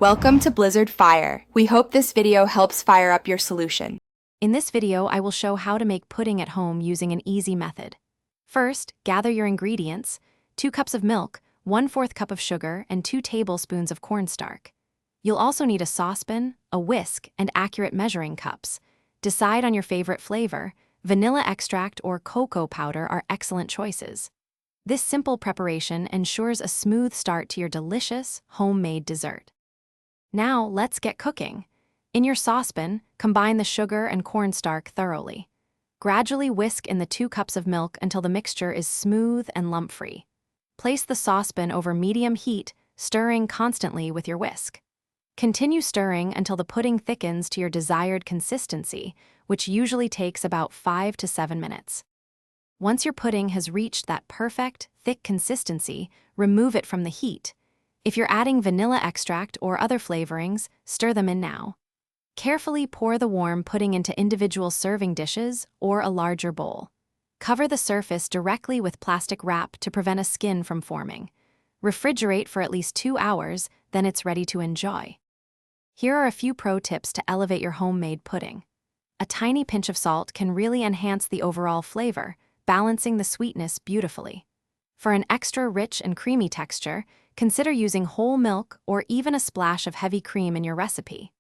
Welcome to Blizzard Fire. We hope this video helps fire up your solution. In this video, I will show how to make pudding at home using an easy method. First, gather your ingredients: 2 cups of milk, 1/4 cup of sugar, and 2 tablespoons of cornstarch. You'll also need a saucepan, a whisk, and accurate measuring cups. Decide on your favorite flavor. Vanilla extract or cocoa powder are excellent choices. This simple preparation ensures a smooth start to your delicious, homemade dessert. Now, let's get cooking. In your saucepan, combine the sugar and cornstarch thoroughly. Gradually whisk in the 2 cups of milk until the mixture is smooth and lump-free. Place the saucepan over medium heat, stirring constantly with your whisk. Continue stirring until the pudding thickens to your desired consistency, which usually takes about 5 to 7 minutes. Once your pudding has reached that perfect, thick consistency, remove it from the heat. If you're adding vanilla extract or other flavorings, stir them in now. Carefully pour the warm pudding into individual serving dishes or a larger bowl. Cover the surface directly with plastic wrap to prevent a skin from forming. Refrigerate for at least 2 hours, then it's ready to enjoy. Here are a few pro tips to elevate your homemade pudding. A tiny pinch of salt can really enhance the overall flavor, balancing the sweetness beautifully. For an extra rich and creamy texture, consider using whole milk or even a splash of heavy cream in your recipe.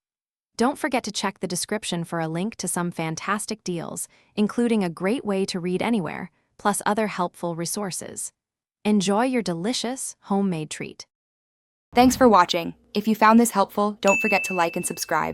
Don't forget to check the description for a link to some fantastic deals, including a great way to read anywhere, plus other helpful resources. Enjoy your delicious, homemade treat. Thanks for watching. If you found this helpful, don't forget to like and subscribe.